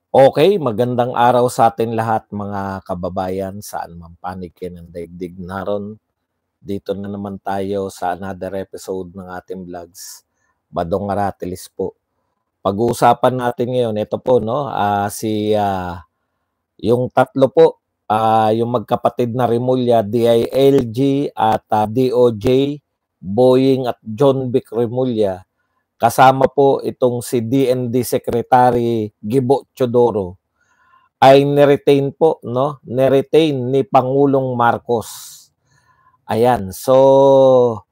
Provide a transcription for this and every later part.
Okay, magandang araw sa atin lahat mga kababayan, saan man panig kayo ng daigdig naroon. Dito na naman tayo sa another episode ng ating vlogs, Badong Aratilis po. Pag-uusapan natin ngayon, ito po 'no, yung tatlo po, yung magkapatid na Remulla, DILG at DOJ, Boying at John Vic Remulla. Kasama po itong si DND Secretary Gibo Teodoro ay ni-retain po 'no, ni-retain ni Pangulong Marcos. Ayan, so,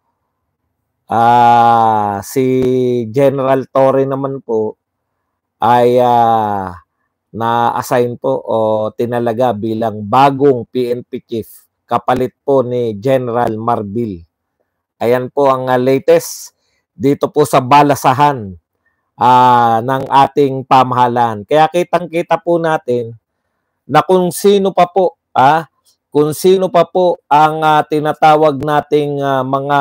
si General Torre naman po ay, na-assign po o tinalaga bilang bagong PNP chief, kapalit po ni General Marbil. Ayan po ang, latest dito po sa balasahan, ng ating pamahalaan. Kaya kitang-kita po natin na kung sino pa po ang tinatawag nating mga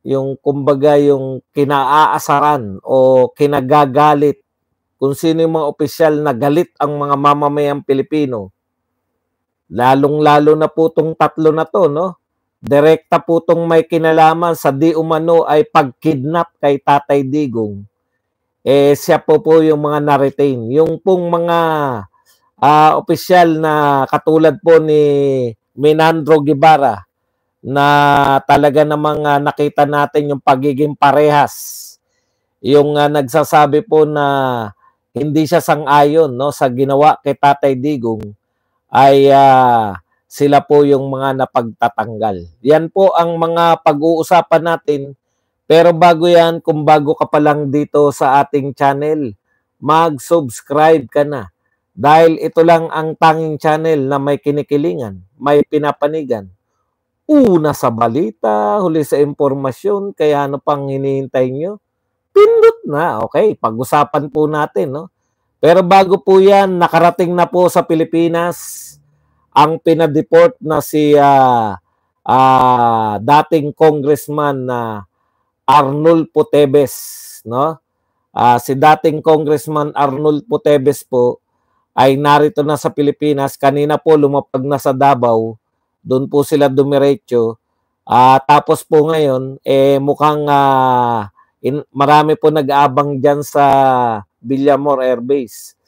yung kumbaga yung kinaaasaran o kinagagalit, kung sino yung mga opisyal na galit ang mga mamamayang Pilipino. Lalong-lalo na po tong tatlo na to, no? Direkta po tong may kinalaman sa di umano ay pagkidnap kay Tatay Digong. Siya po yung mga na-retain. Yung pong mga opisyal na katulad po ni Menandro Guevara na talaga namang nakita natin yung pagiging parehas. Yung nagsasabi po na hindi siya sang-ayon no, sa ginawa kay Tatay Digong ay sila po yung mga napagtatanggal. Yan po ang mga pag-uusapan natin. Pero bago yan, kung bago ka pa lang dito sa ating channel, mag-subscribe ka na. Dahil ito lang ang tanging channel na may kinikilingan, may pinapanigan. Una sa balita, huli sa impormasyon, kaya ano pang hinihintay nyo? Pindot na, okay, pag-usapan po natin, no? Pero bago po yan, nakarating na po sa Pilipinas ang pinadeport na si dating congressman na Arnulfo Teves, no? Si dating congressman Arnulfo Teves po ay narito na sa Pilipinas. Kanina po lumapag na sa Davao. Doon po sila dumiretso. Tapos po ngayon, mukhang marami po nag-aabang dyan sa Villamor Air Base.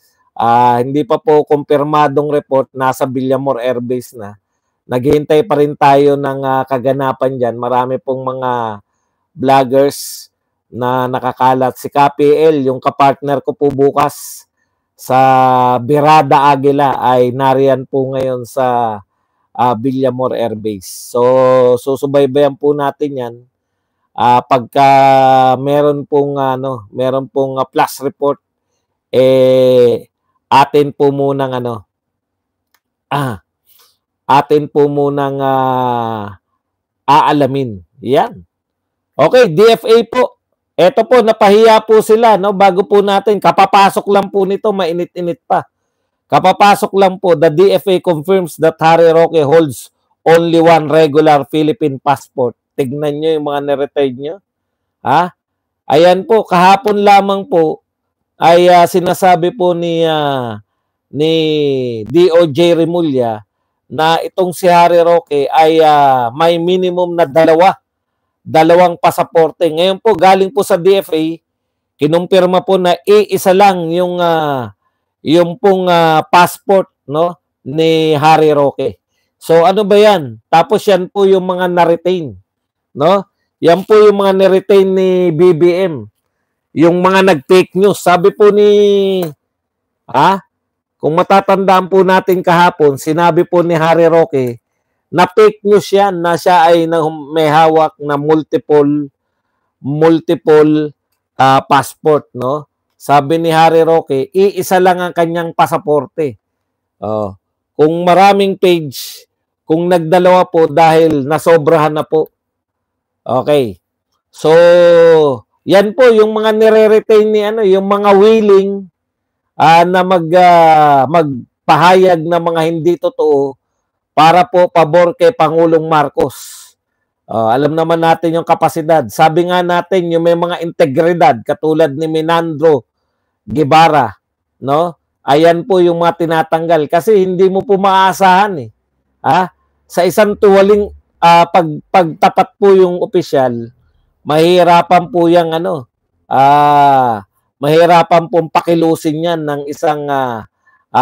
Hindi pa po kumpirmadong report, nasa Villamor Air Base na. Naghihintay pa rin tayo ng kaganapan dyan. Marami pong mga vloggers na nakakalat. Si KPL, yung kapartner ko po bukas sa Birada Aguila ay nariyan po ngayon sa Villamor Air Base. So, susubaybayan po natin yan. Pagka meron pong flash report, atin po munang aalamin. Yan. Okay, DFA po. Ito po, napahiya po sila, no? Bago po natin, kapapasok lang po nito, mainit-init pa. Kapapasok lang po, the DFA confirms that Harry Roque holds only one regular Philippine passport. Tignan nyo yung mga na-retired nyo. Ayan po, kahapon lamang po, ay sinasabi po ni DOJ Remulla na itong si Harry Roque ay may minimum na dalawang pasaporte. Ngayon po, galing po sa DFA, kinumpirma po na iisa lang yung pong passport, no, ni Harry Roque. So ano ba yan? Tapos yan po yung mga na-retain, no? Yan po yung mga na-retain ni BBM. Yung mga nag-fake news. Sabi po ni kung matatandaan po natin kahapon, sinabi po ni Harry Roque na fake news yan, na siya ay may hawak na multiple passport, no? Sabi ni Harry Roque, iisa lang ang kanyang pasaporte. Kung maraming page, kung nagdalawa po dahil nasobrahan na po. Okay. So, yan po yung mga nire-retain ni yung mga willing na magpahayag ng mga hindi totoo para po pabor kay Pangulong Marcos. Alam naman natin yung kapasidad. Sabi nga natin, yung may mga integridad, katulad ni Menandro Guevara, no? Ayan po yung mga tinatanggal. Kasi hindi mo po maasahan eh. Sa isang tuwaling pagtapat po yung opisyal, mahirapan po yung mahirapan pong pakilusin yan ng isang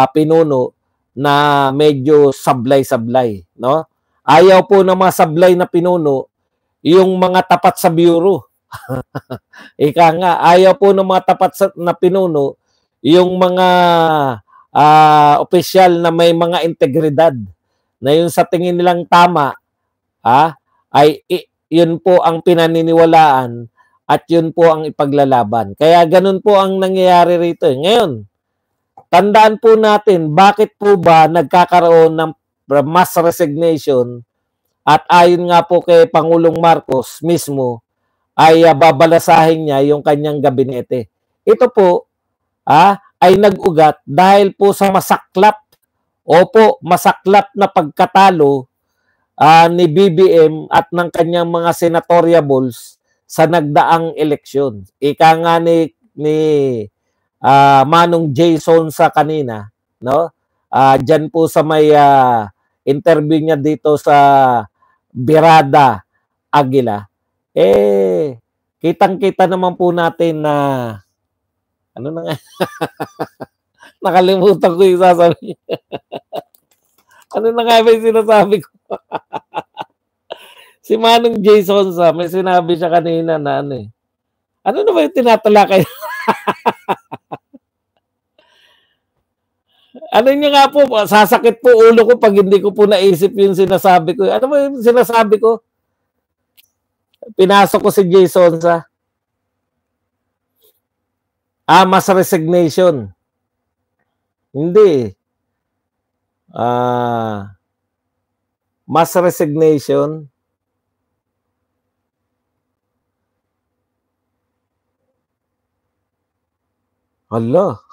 pinuno na medyo sablay-sablay, no? Ayaw po ng mga sablay na pinuno yung mga tapat sa bureau. Ika nga, ayaw po ng mga tapat na pinuno yung mga opisyal na may mga integridad na yun sa tingin nilang tama, ay yun po ang pinaniniwalaan at yun po ang ipaglalaban. Kaya ganun po ang nangyayari rito. Ngayon, tandaan po natin, bakit po ba nagkakaroon ng mass resignation at ayon nga po kay Pangulong Marcos mismo ay babalasahin niya yung kanyang gabinete. Ito po ay nag-ugat dahil po sa masaklap na pagkatalo ni BBM at ng kanyang mga senatoriables sa nagdaang eleksyon. Ika nga ni Manong Jason sa kanina, no? Diyan po sa may interview niya dito sa Birada Aguila, kitang-kita naman po natin na ano na nga nakalimutan ko yung sasabihin. Ano na nga ba yung sinasabi ko? Si Manong Jason may sinabi siya kanina na ano na ba yung tinatalakay? Ano niya nga po, sasakit po ulo ko pag hindi ko po naisip yung sinasabi ko. Ano ba yung sinasabi ko? Pinasok ko si Jason mass resignation. Hindi. Mass resignation. Hala.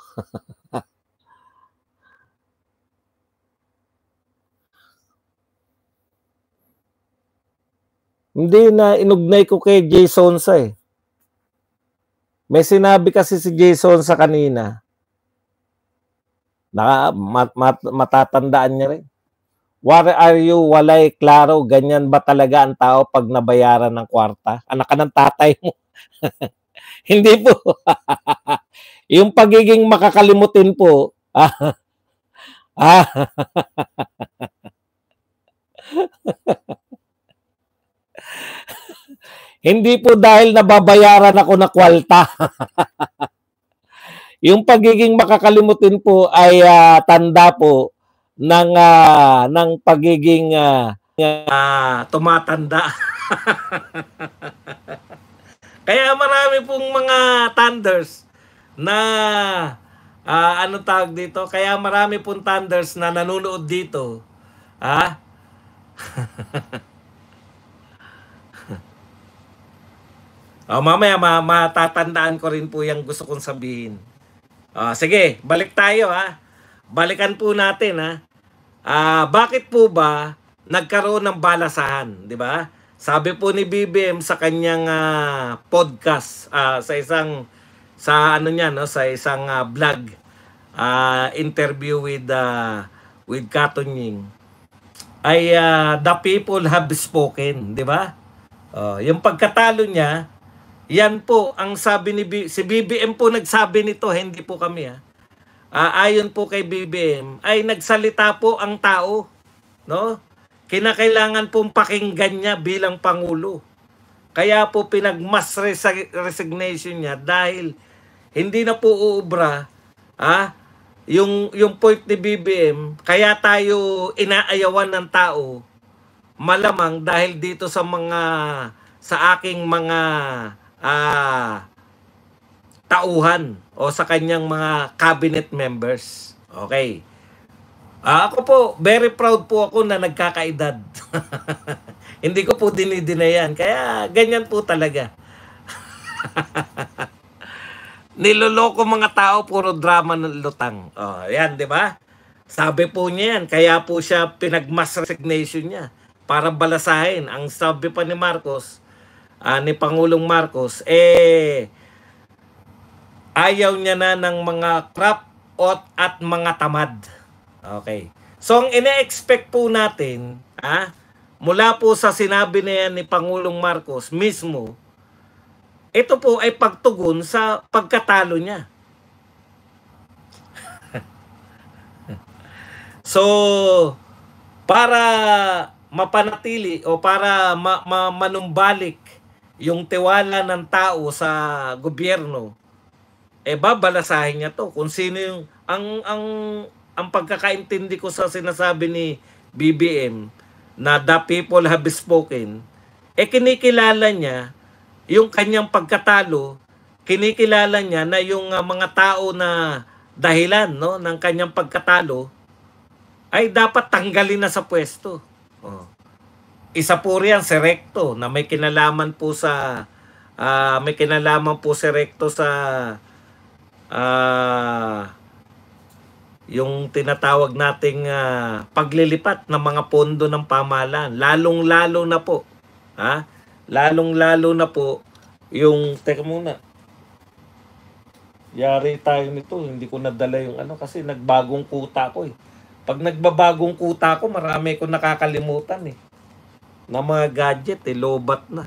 Hindi na inugnay ko kay Jason May sinabi kasi si Jason kanina. Matatandaan niya rin. What are you? Walay klaro. Ganyan ba talaga ang tao pag nabayaran ng kwarta? Anak ka ng tatay mo. Hindi po. Yung pagiging makakalimutin po. Hindi po dahil nababayaran ako na kwalta. Yung pagiging makakalimutin po ay tanda po ng pagiging tumatanda. Kaya marami pong mga thunders na ano tawag dito? Kaya marami pong thunders na nanonood dito. Mamaya matatandaan ko rin po yung gusto kong sabihin. Sige, balik tayo Balikan po natin bakit po ba nagkaroon ng balasahan, di ba? Sabi po ni BBM sa kanyang podcast sa isang vlog interview with Katunying ay the people have spoken, di ba? Yung pagkatalo niya, yan po ang sabi si BBM po nagsabi nito, hindi po kami ayon po kay BBM ay nagsalita po ang tao, no? Kinakailangan pong pakinggan niya bilang pangulo. Kaya po pinag-mass resignation niya dahil hindi na po uubra yung point ni BBM. Kaya tayo inaayawan ng tao, malamang dahil dito sa aking mga tauhan o sa kanyang mga cabinet members. Okay. Ako po, very proud po ako na nagkakaedad. Hindi ko po dinidinayan. Kaya ganyan po talaga. Niloloko mga tao, puro drama ng lutang. Yan, di ba? Sabi po niya yan. Kaya po siya pinag-mass resignation niya. para balasahin. Ang sabi pa ni Marcos, ni Pangulong Marcos, ayaw niya na ng mga crap at mga tamad. Okay. So, ang ine-expect po natin, mula po sa sinabi na yan ni Pangulong Marcos mismo, ito po ay pagtugon sa pagkatalo niya. So, para mapanatili o para manumbalik yung tiwala ng tao sa gobyerno, babalasahin niya to kung sino yung ang pagkakaintindi ko sa sinasabi ni BBM na the people have spoken, kinikilala niya yung kanyang pagkatalo, kinikilala niya na yung mga tao na dahilan, no, ng kanyang pagkatalo ay dapat tanggalin na sa pwesto. Isa po riyan si Recto na may kinalaman po sa si Recto sa yung tinatawag nating paglilipat ng mga pondo ng pamahalaan. Lalong-lalo na po. Lalong-lalo na po yung, teka muna. Yari tayo nito, hindi ko nadala yung kasi nagbagong kuta ko . Pag nagbabagong kuta ko, marami ko nakakalimutan na mga gadget lobat na.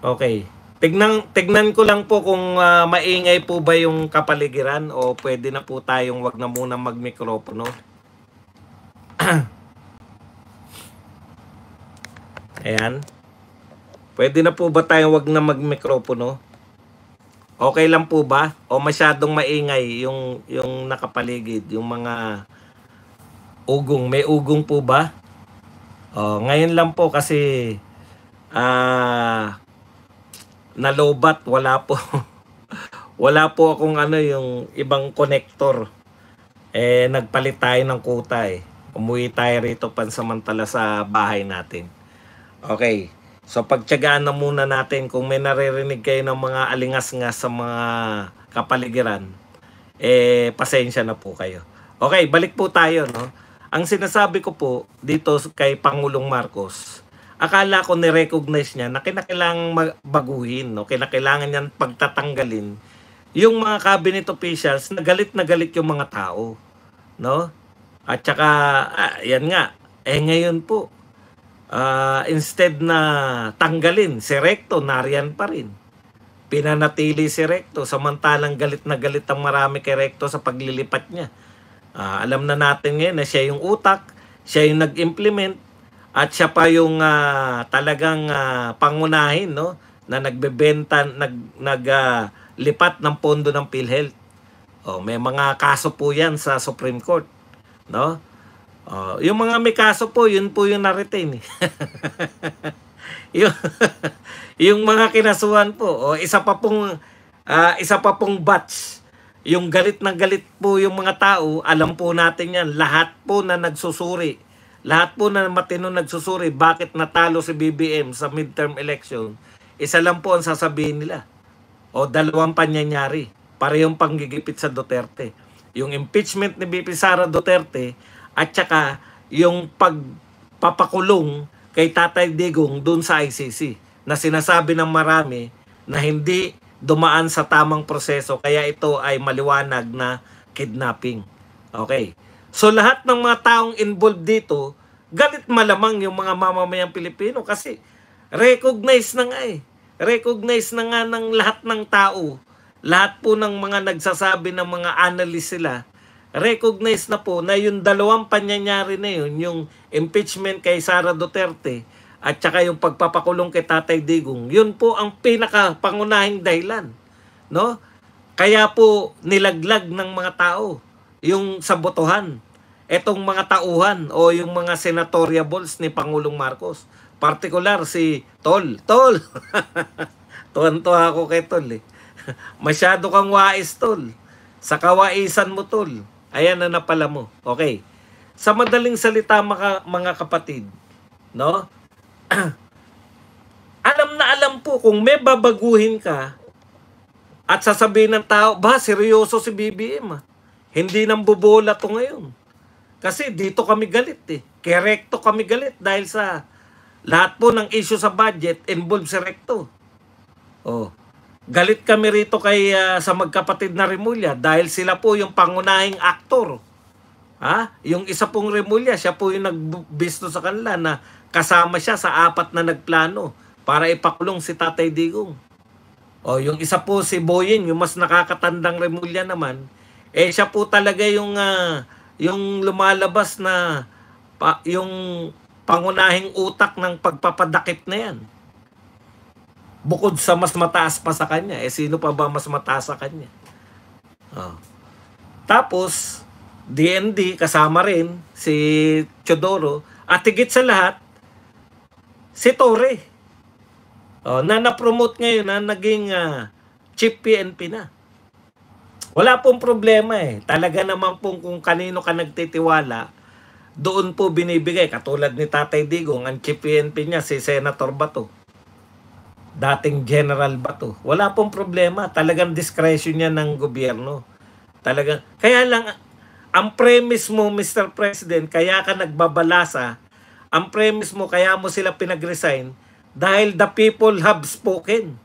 Okay. Tignan ko lang po kung maingay po ba yung kapaligiran o pwede na po tayong wag na muna magmikropono. Ayan. Pwede na po ba tayong wag na magmikropono? Okay lang po ba? O masyadong maingay yung nakapaligid, yung mga ugong. May ugong po ba? Ngayon lang po kasi nalobat, wala po. Wala po akong yung ibang connector. Nagpalit tayo ng kuta . Umuwi tayo rito pansamantala sa bahay natin. Okay. So pagtiyagaan na muna natin kung may naririnig kayo ng mga alingas-ngas sa mga kapaligiran, pasensya na po kayo. Okay, balik po tayo, no? Ang sinasabi ko po dito kay Pangulong Marcos, akala ko ni-recognize niya na kinakailangan baguhin, no? Kinakailangan niyan pagtatanggalin yung mga cabinet officials na galit yung mga tao, no? At saka, yan nga, ngayon po, instead na tanggalin, si Recto nariyan pa rin. Pinanatili si Recto, samantalang galit na galit ang marami kay Recto sa paglilipat niya. Alam na natin ngayon na siya yung utak, siya yung nag-implement, at siya pa yung talagang pangunahin, no, na nagbebenta, naglipat ng pondo ng PhilHealth. May mga kaso po yan sa Supreme Court, no? Yung mga may kaso po, yun po yung na-retain . yung mga kinasuhan po, isa pa pong batch. Yung galit na galit po yung mga tao, alam po natin yan, lahat po na nagsusuri, lahat po na matino nagsusuri, bakit natalo si BBM sa midterm election, isa lang po ang sasabihin nila. Dalawang pangyayari, parehong panggigipit sa Duterte. Yung impeachment ni BP Sara Duterte, at saka yung pagpapakulong kay Tatay Digong dun sa ICC na sinasabi ng marami na hindi dumaan sa tamang proseso, kaya ito ay maliwanag na kidnapping. Okay. So lahat ng mga taong involved dito, galit malamang yung mga mamamayang Pilipino kasi recognize na nga Recognize na nga ng lahat ng tao. Lahat po ng mga nagsasabi ng mga analyst sila, recognize na po na yung dalawang pangyayari na yun, yung impeachment kay Sara Duterte at saka yung pagpapakulong kay Tatay Digong, yun po ang pinaka-pangunahing dahilan, no? Kaya po nilaglag ng mga tao yung sa botohan, etong mga tauhan o yung mga senatoriables ni Pangulong Marcos. Partikular si Tol. Tuwan-tuwa ako kay Tol . Masyado kang wais, Tol. Sa kawaisan mo, Tol. Ayan na napala mo. Okay. Sa madaling salita, mga kapatid, no? Alam na alam po kung may babaguhin ka at sasabihin ng tao, seryoso si BBM . Hindi nang bubola to ngayon. Kasi dito kami galit . Kaya Recto kami galit dahil sa lahat po ng issue sa budget involved si Recto. Oh. Galit kami rito kay sa magkapatid na Remulla dahil sila po yung pangunahing aktor. Ha? Yung isa pong Remulla, siya po yung nagbisto sa kanila na kasama siya sa 4 na nagplano para ipakulong si Tatay Digong. O yung isa po si Boying, yung mas nakakatandang Remulla naman, siya po talaga yung lumalabas na yung pangunahing utak ng pagpapadakip na yan. Bukod sa mas mataas pa sa kanya, sino pa ba mas mataas sa kanya? Tapos, DND kasama rin si Teodoro at higit sa lahat, si Torre. Na na-promote ngayon na naging chief PNP na. Wala pong problema Talaga naman pong kung kanino ka nagtitiwala, doon po binibigay. Katulad ni Tatay Digong, ang chief PNP niya si Senator Bato. Dating General Bato. Wala pong problema. Talagang discretion niya ng gobyerno. Talagang, kaya lang, ang premise mo, Mr. President, kaya ka nagbabalasa, ang premise mo, kaya mo sila pinag-resign, dahil the people have spoken.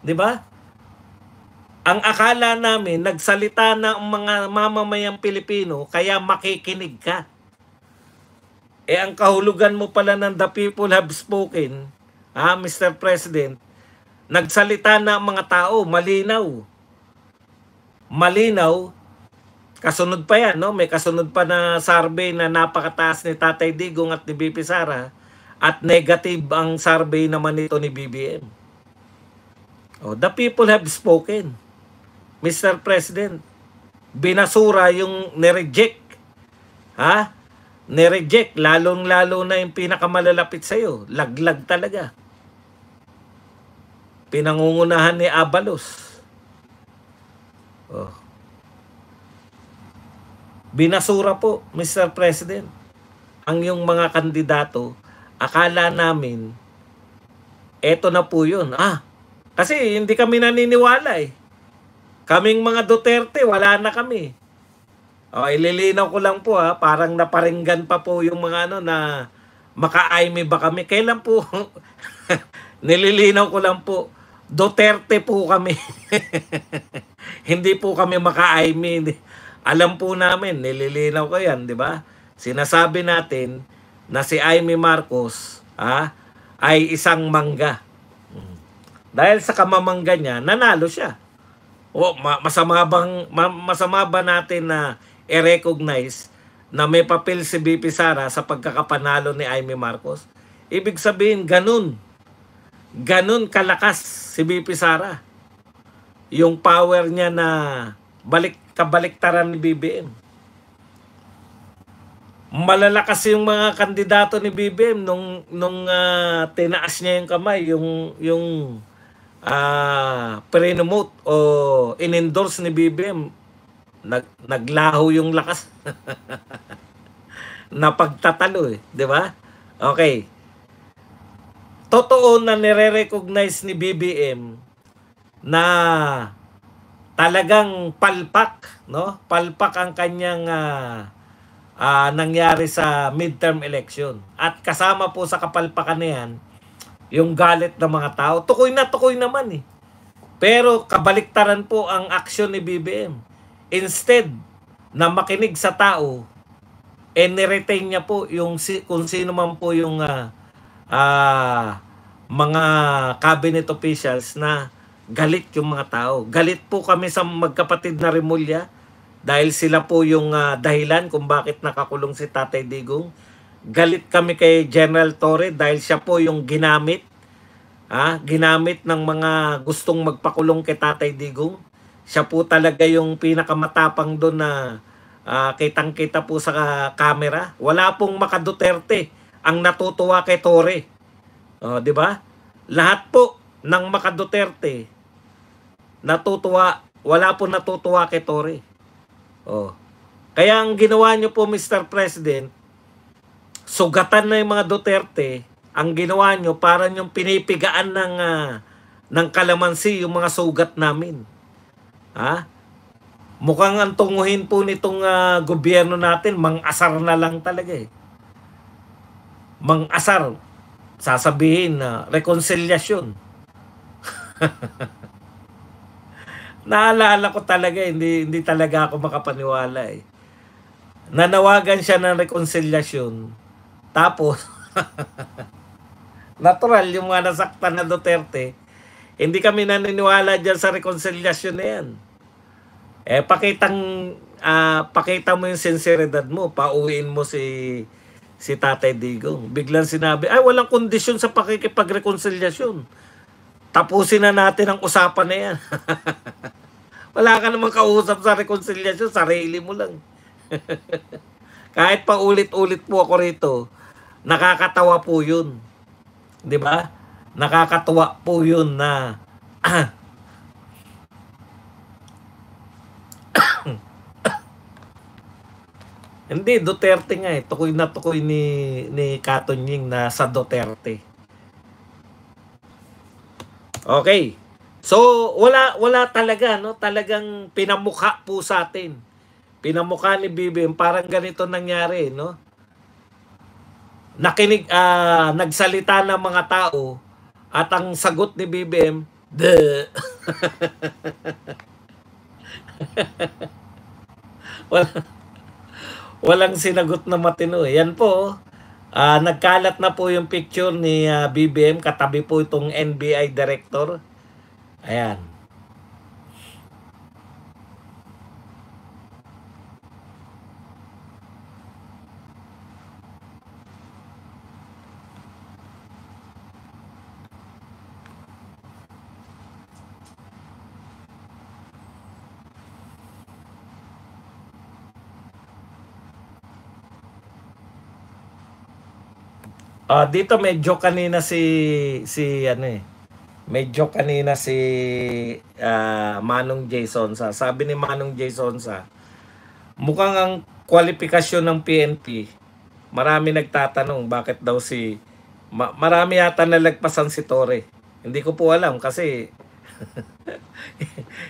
Di ba? Ang akala namin, nagsalita na ang mga mamamayang Pilipino, kaya makikinig ka. Ang kahulugan mo pala ng the people have spoken, Mr. President, nagsalita na ang mga tao, malinaw. Malinaw, kasunod pa yan, no? May kasunod pa na survey na napakataas ni Tatay Digong at ni BP Sara, at negative ang survey naman nito ni BBM. The people have spoken. Mr. President, binasura yung nireject. Nireject, lalong-lalo na yung pinakamalalapit sa'yo. Laglag talaga. Pinangungunahan ni Abalos. Binasura po, Mr. President, ang yung mga kandidato. Akala namin, eto na po yun. Kasi hindi kami naniniwala Kaming mga Duterte, wala na kami. Ililinaw ko lang po parang naparinggan pa po yung mga na maka-aime ba kami. Kailan po, nililinaw ko lang po, Duterte po kami. Hindi po kami maka-aime. Alam po namin, nililinaw ko yan, di ba? Sinasabi natin na si Aimee Marcos ay isang mangga. Dahil sa kamamangga niya, nanalo siya. Masama ba natin na i-recognize na may papel si BP Sara sa pagkakapanalo ni Aimee Marcos? Ibig sabihin, ganun kalakas si BP Sara. Yung power niya na kabaliktaran ni BBM. Malalakas yung mga kandidato ni BBM nung tinaas niya yung kamay, yung pre-nomote o in-endorse ni BBM, naglaho yung lakas. Napagtatalo di ba? Okay. Totoo na nire-recognize ni BBM na talagang palpak, no? Palpak ang kanyang nangyari sa midterm election. At kasama po sa kapalpakan na yan, yung galit ng mga tao. Tukoy naman Pero kabaliktaran po ang aksyon ni BBM. Instead na makinig sa tao, niretain niya po yung kung sino man po yung mga cabinet officials na galit yung mga tao. Galit po kami sa magkapatid na Remulla dahil sila po yung dahilan kung bakit nakakulong si Tatay Digong. Galit kami kay General Torre dahil siya po yung ginamit ng mga gustong magpakulong kay Tatay Digong. Siya po talaga yung pinakamatapang doon na kitang-kita po sa camera. Wala pong maka-Duterte ang natutuwa kay Torre. Di ba? Lahat po ng maka-Duterte natutuwa, wala po natutuwa kay Torre. Kaya ang ginawa nyo po, Mr. President, sugatan na yung mga Duterte, ang ginawa nyo, parang yung pinipigaan ng kalamansi, yung mga sugat namin. Mukhang ang tunguhin po nitong gobyerno natin, mang-asar na lang talaga mang-asar, sasabihin na rekonsilyasyon. Naalala ko talaga, hindi talaga ako makapaniwala eh. Nanawagan siya ng rekonsilyasyon. Tapos, natural, yung mga nasaktan na Duterte, hindi kami naniniwala dyan sa rekonsilyasyon na yan. Pakita mo yung sinseridad mo, pauwiin mo si Tatay Digong. Biglang sinabi, ay walang kondisyon sa pakikipagrekonsilyasyon. Tapusin na natin ang usapan na yan. Wala ka namang kausap sa rekonsilyasyon, sarili mo lang. Kahit pa ulit-ulit po ako rito, nakakatawa po yun. Di ba? Nakakatawa po yun na hindi, Duterte nga eh. Tukoy na tukoy ni Katonying na sa Duterte. Okay. So, wala talaga, no? Talagang pinamukha po sa atin. Pinamukha ni BBM, parang ganito nangyari, no? Nagsalita ng mga tao at ang sagot ni BBM, walang sinagot na matino. Yan po, nagkalat na po yung picture ni BBM, katabi po itong NBI director. Ayan. Dito medyo kanina medyo kanina si Manong Jason sabi ni Manong Jason mukhang ang kwalifikasyon ng PNP, marami nagtatanong bakit daw marami yata nalagpasan si Torre. Hindi ko po alam kasi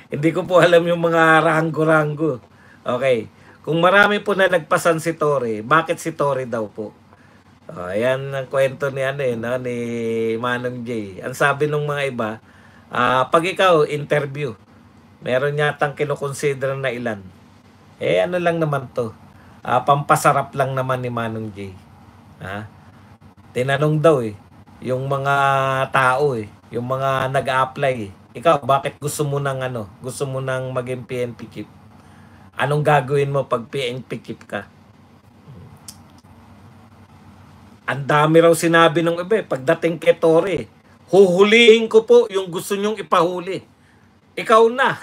hindi ko po alam yung mga ranggo-ranggo. Okay. Kung marami po nalagpasan si Torre, bakit si Torre daw po? Ayan ang kwento ni ni Manong J. Ang sabi ng mga iba, pag ikaw interview, meron yatang kinoconsider na ilan. Ano lang naman to. Pampasarap lang naman ni Manong J. Tinanong daw yung mga tao yung mga nag-a-apply ikaw bakit gusto mo nang maging PNP chief? Anong gagawin mo pag PNP chief ka? Ang dami raw sinabi ng iba pagdating kay Torre, huhulihin ko po yung gusto nyong ipahuli. Ikaw na.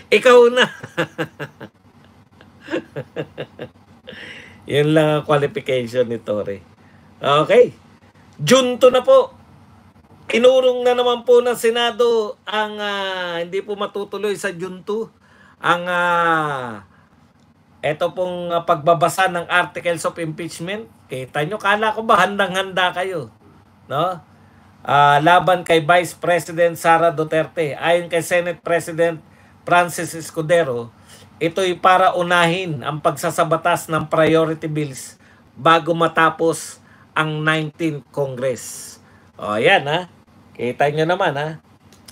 Ikaw na. Yun lang ang qualification ni Torre. Okay. Junto na po. Inurong na naman po ng Senado ang hindi po matutuloy sa junto ang ito pong pagbabasa ng articles of impeachment. Kita nyo, kala ko ba handang-handa kayo, no? Laban kay Vice President Sara Duterte. Ayon kay Senate President Francis Escudero, ito'y para unahin ang pagsasabatas ng priority bills bago matapos ang 19th Congress. Yan Kita nyo naman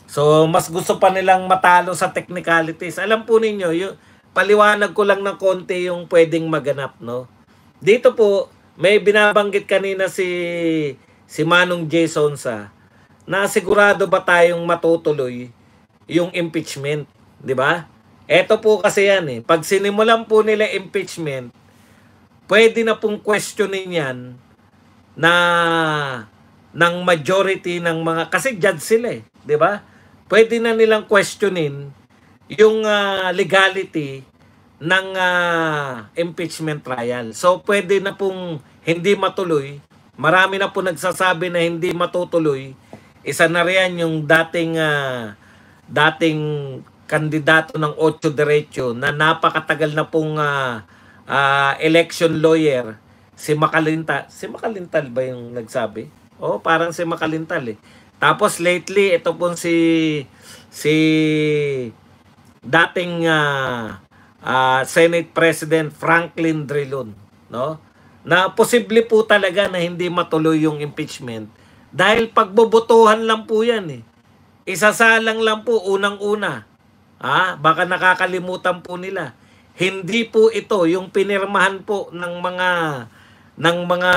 So, mas gusto pa nilang matalo sa technicalities. Alam po ninyo, paliwanag ko lang ng konti yung pwedeng maganap, no? Dito po, may binabanggit kanina si Manong Jason na sigurado ba tayong matutuloy yung impeachment, di ba? Ito po kasi yan Pag sinimulan po nila impeachment, pwede na pong questionin yan ng majority ng mga, kasi judge sila di ba? Pwede na nilang questionin yung legality ng impeachment trial. So pwede na pong hindi matuloy. Marami na po nagsasabi na hindi matutuloy. Isa na riyan yung dating kandidato ng 8 Diretso na napakatagal na pong election lawyer, si Makalintal. Si Makalintal ba yung nagsabi? Parang si Makalintal Tapos lately ito pong si dating Senate President Franklin Drilon, no? na posible po talaga na hindi matuloy yung impeachment dahil pagbobotohan lang po yan eh. Isasalang lang po unang-una. Baka nakakalimutan po nila. Hindi po ito yung pinirmahan po ng mga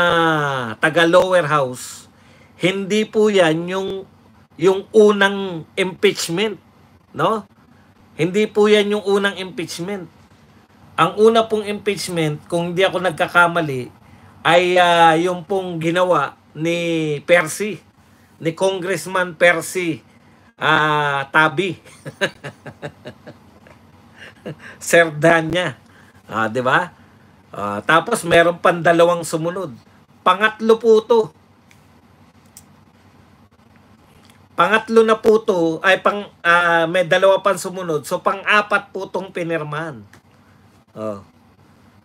taga lower house. Hindi po yan yung unang impeachment, no? Hindi po yan yung unang impeachment. Ang una pong impeachment, kung hindi ako nagkakamali, ay yung pong ginawa ni Percy, ni Congressman Percy Tabi. Serdanya. Di ba? Tapos meron pang dalawang sumunod. Pangatlo po to. Pangatlo na po to, ay may dalawa pang sumunod. So pang-apat po tong pinirmahan.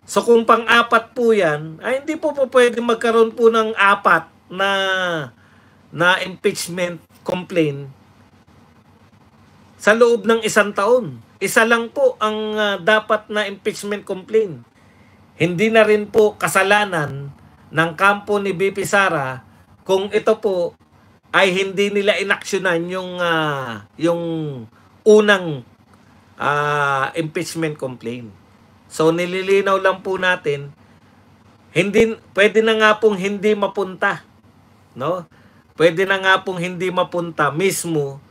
So kung pang-apat po yan, ay hindi po pwede magkaroon po ng apat na impeachment complaint sa loob ng isang taon. Isa lang po ang dapat na impeachment complaint. Hindi na rin po kasalanan ng kampo ni BP Sara kung ito po ay hindi nila inaksyonan yung unang impeachment complaint. So nililinaw lang po natin, pwede na nga pong hindi mapunta, no? Pwede na nga pong hindi mapunta mismo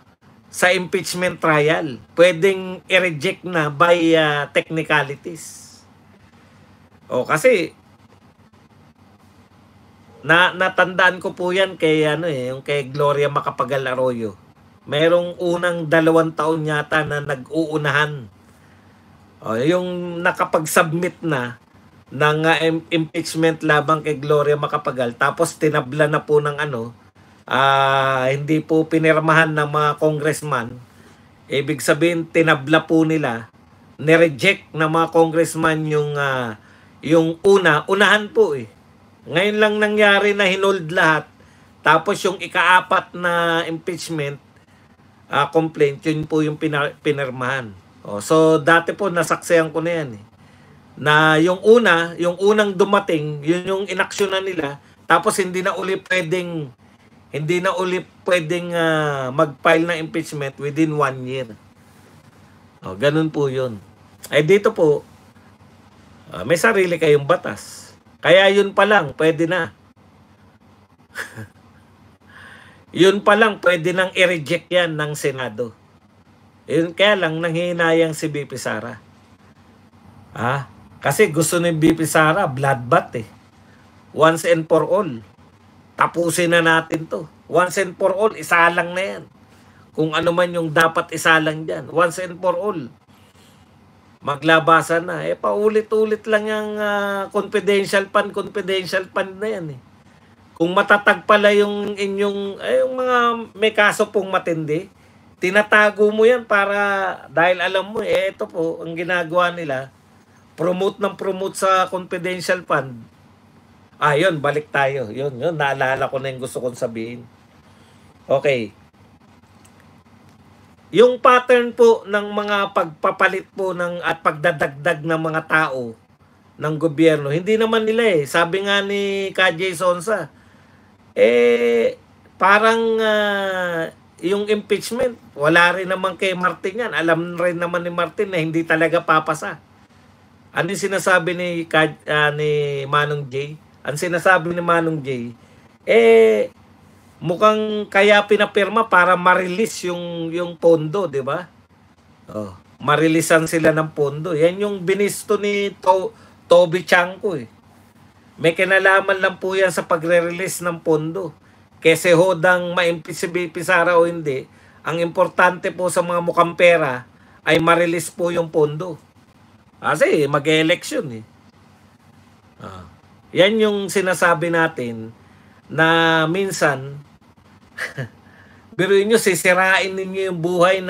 sa impeachment trial. Pwedeng i-reject na by technicalities. Kasi natandaan ko po yan kay yung kay Gloria Macapagal Arroyo. Merong unang 2 taon yata na nag-uunahan. Yung nakapag-submit na ng impeachment labang kay Gloria Macapagal, tapos tinabla na po ng hindi po pinirmahan ng mga congressman. Ibig sabihin, tinabla po nila, nireject ng mga congressman yung unahan po eh. Ngayon lang nangyari na hinold lahat. Tapos yung ika-4 na impeachment complaint, yun po yung pinirmahan. So dati po nasaksihan ko na yan eh. Na yung unang dumating, yun yung inaksyonan nila. Tapos hindi na uli pwedeng mag-file ng impeachment within 1 year. Ganun po yun. Ay dito po, may sarili kayong batas. Kaya yun pa lang, pwede na. Yun pa lang, pwede nang i-reject yan ng Senado. Yun kaya lang, nanghihinayang si BP Sara. Kasi gusto ni BP Sara, bloodbath eh. Once and for all. Tapusin na natin to. Once and for all, isalang na yan. Kung ano man yung dapat isalang dyan. Once and for all. Maglabasan na. Paulit-ulit lang yung confidential fund na yan eh. Kung matatag pala yung inyong, yung mga may kaso pong matindi, tinatago mo yan dahil alam mo, ito po, ang ginagawa nila, promote sa confidential fund. Yun, balik tayo. Yun, naalala ko na yung gusto kong sabihin. Okay. Yung pattern po ng mga pagpapalit po at pagdadagdag ng mga tao ng gobyerno, hindi naman nila eh. Sabi nga ni Kajay Sonsa, parang yung impeachment, wala rin naman kay Martin yan. Alam rin naman ni Martin na hindi talaga papasa. Ano yung sinasabi ni Manong J? Ang sinasabi ni Manong J, mukhang kaya pinapirma para ma-release yung pondo, di ba? Ma-releasean sila ng pondo. Yan yung binisto ni Toby Chanko eh. May kinalaman lang po yan sa pagre-release ng pondo. Kasi hodang ma-impeach si BP Sara o hindi, ang importante po sa mga mukhang pera ay ma-release po yung pondo. Kasi mag-election eh. Yan yung sinasabi natin na minsan biruin nyo, sisirain ninyo yung buhay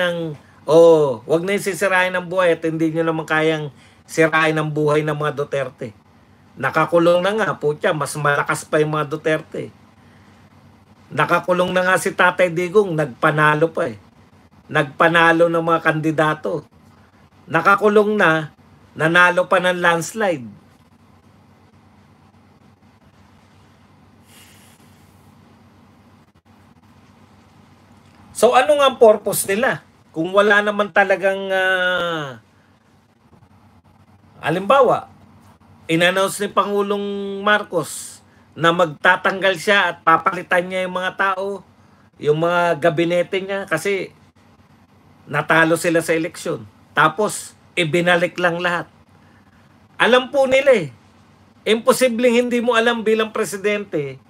wag na yung sisirain ng buhay at hindi nyo naman kayang sirain ang buhay ng mga Duterte. Nakakulong na nga, putya, mas malakas pa yung mga Duterte. Nakakulong na nga si Tatay Digong, nagpanalo pa eh. Nagpanalo ng mga kandidato. Nakakulong na, nanalo pa ng landslide. So ano nga ang purpose nila? Kung wala naman talagang halimbawa, in-announce ni Pangulong Marcos na magtatanggal siya at papalitan niya yung mga tao, yung mga gabinete niya kasi natalo sila sa eleksyon. Tapos, ibinalik lang lahat. Alam po nila eh. Imposibleng hindi mo alam bilang presidente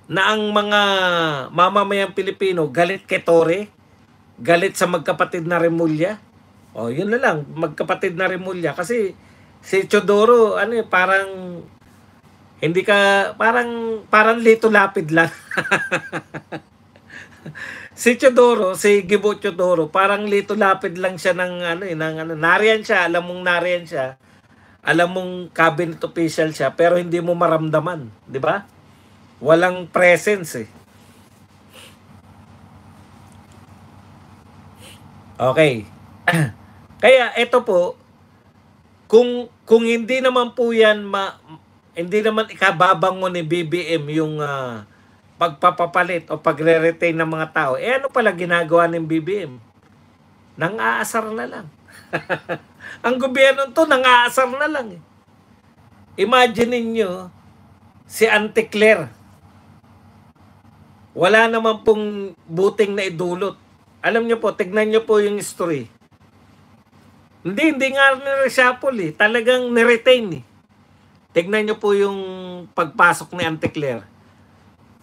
na ang mga mamamayang Pilipino galit kay Torre, galit sa magkapatid na Remulla. O, yun na lang, magkapatid na Remulla. Kasi si Teodoro, ano eh, parang hindi ka, parang Lito Lapid lang. Si Teodoro, si Gibo Teodoro, parang Lito Lapid lang siya nariyan siya, alam mong nariyan siya. Alam mong cabinet official siya, pero hindi mo maramdaman, di ba? Walang presence eh. Okay. Kaya ito po, kung hindi naman po yan hindi naman ikababangon ni BBM yung pagpapapalit o pagre-retain ng mga tao, ano pala ginagawa ng BBM? Nang-aasar na lang. Ang gobyerno to nang-aasar na lang. Imagine niyo si Auntie Claire. Wala naman pong buting na idulot. Alam niyo po, tignan niyo po yung history. Hindi nga ni-reshuffle eh. Talagang ni-retain eh. Tignan niyo po yung pagpasok ni Auntie Claire.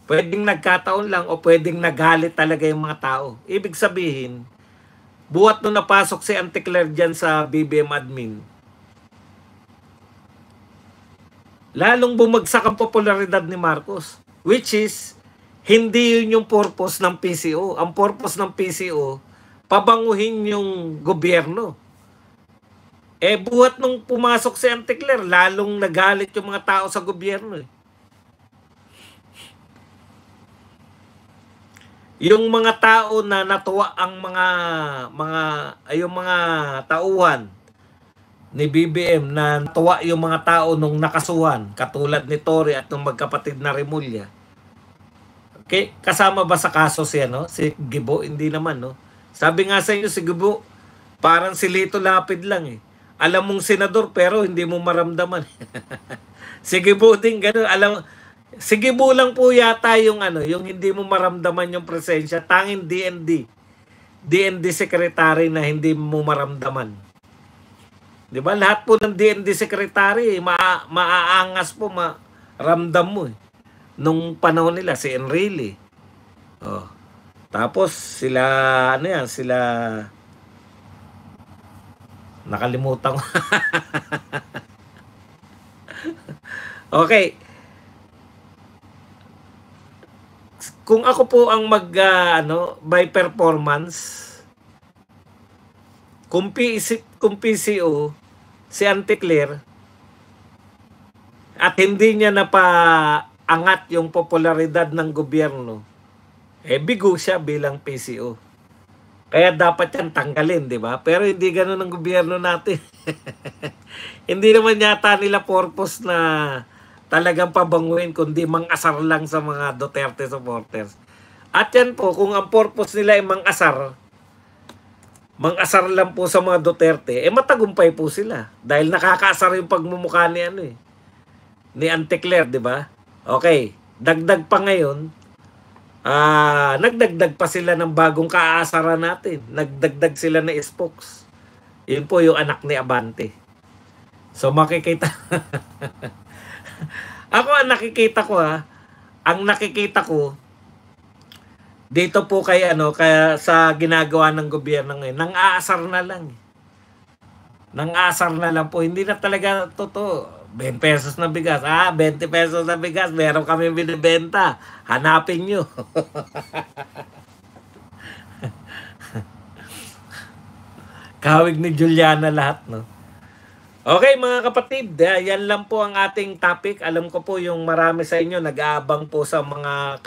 Pwedeng nagkataon lang o pwedeng nagalit talaga yung mga tao. Ibig sabihin, buhat nung napasok si Auntie Claire dyan sa BBM admin, lalong bumagsak ang popularidad ni Marcos. Which is, hindi yun yung purpose ng PCO. Ang purpose ng PCO, pabanguhin yung gobyerno. Buhat nung pumasok si Auntie Claire, lalong nagalit yung mga tao sa gobyerno. Yung mga tao na natuwa ang yung mga tauhan ni BBM na natuwa yung mga tao nung nakasuhan, katulad ni Torre at ng magkapatid na Remulla. Okay, kasama ba sa kaso si Gibo? Hindi naman, no? Sabi nga sa inyo, si Gibo, parang si Lito Lapid lang eh. Alam mong senador pero hindi mo maramdaman. Si Gibo din ganun, si Gibo lang po yata yung yung hindi mo maramdaman yung presensya, tanging DND secretary na hindi mo maramdaman. 'Di ba? Lahat po ng DND secretary maaangas po, maramdam mo eh. Nung panahon nila si Enrile. Oh. Tapos sila sila nakalimutan ko. Okay. Kung ako po ang by performance, kung PCO, si Auntie Claire, at hindi niya napaangat yung popularidad ng gobyerno, bigo siya bilang PCO. Kaya dapat yan tanggalin, di ba? Pero hindi ganun ang gobyerno natin. Hindi naman yata nila purpose na talagang pabanguin, kundi mang-asar lang sa mga Duterte supporters. At yan po, kung ang purpose nila ay mang-asar lang po sa mga Duterte, matagumpay po sila. Dahil nakakaasar yung pagmumukha ni ni Auntie Claire, di ba? Okay, dagdag pa ngayon, nagdagdag pa sila ng bagong kaasaran natin. Nagdagdag sila na spokes. Yun po yung anak ni Abante. So makikita. Ako ang nakikita ko dito po kaya sa ginagawa ng gobyerno ngayon, nang-aasar na lang. Nang-aasar na lang po, hindi na talaga totoo. 20 pesos na bigas. 20 pesos na bigas, meron kami binibenta. Hanapin nyo. Kawig ni Juliana lahat, no? Okay mga kapatid, yan lang po ang ating topic. Alam ko po yung marami sa inyo nag-aabang po sa mga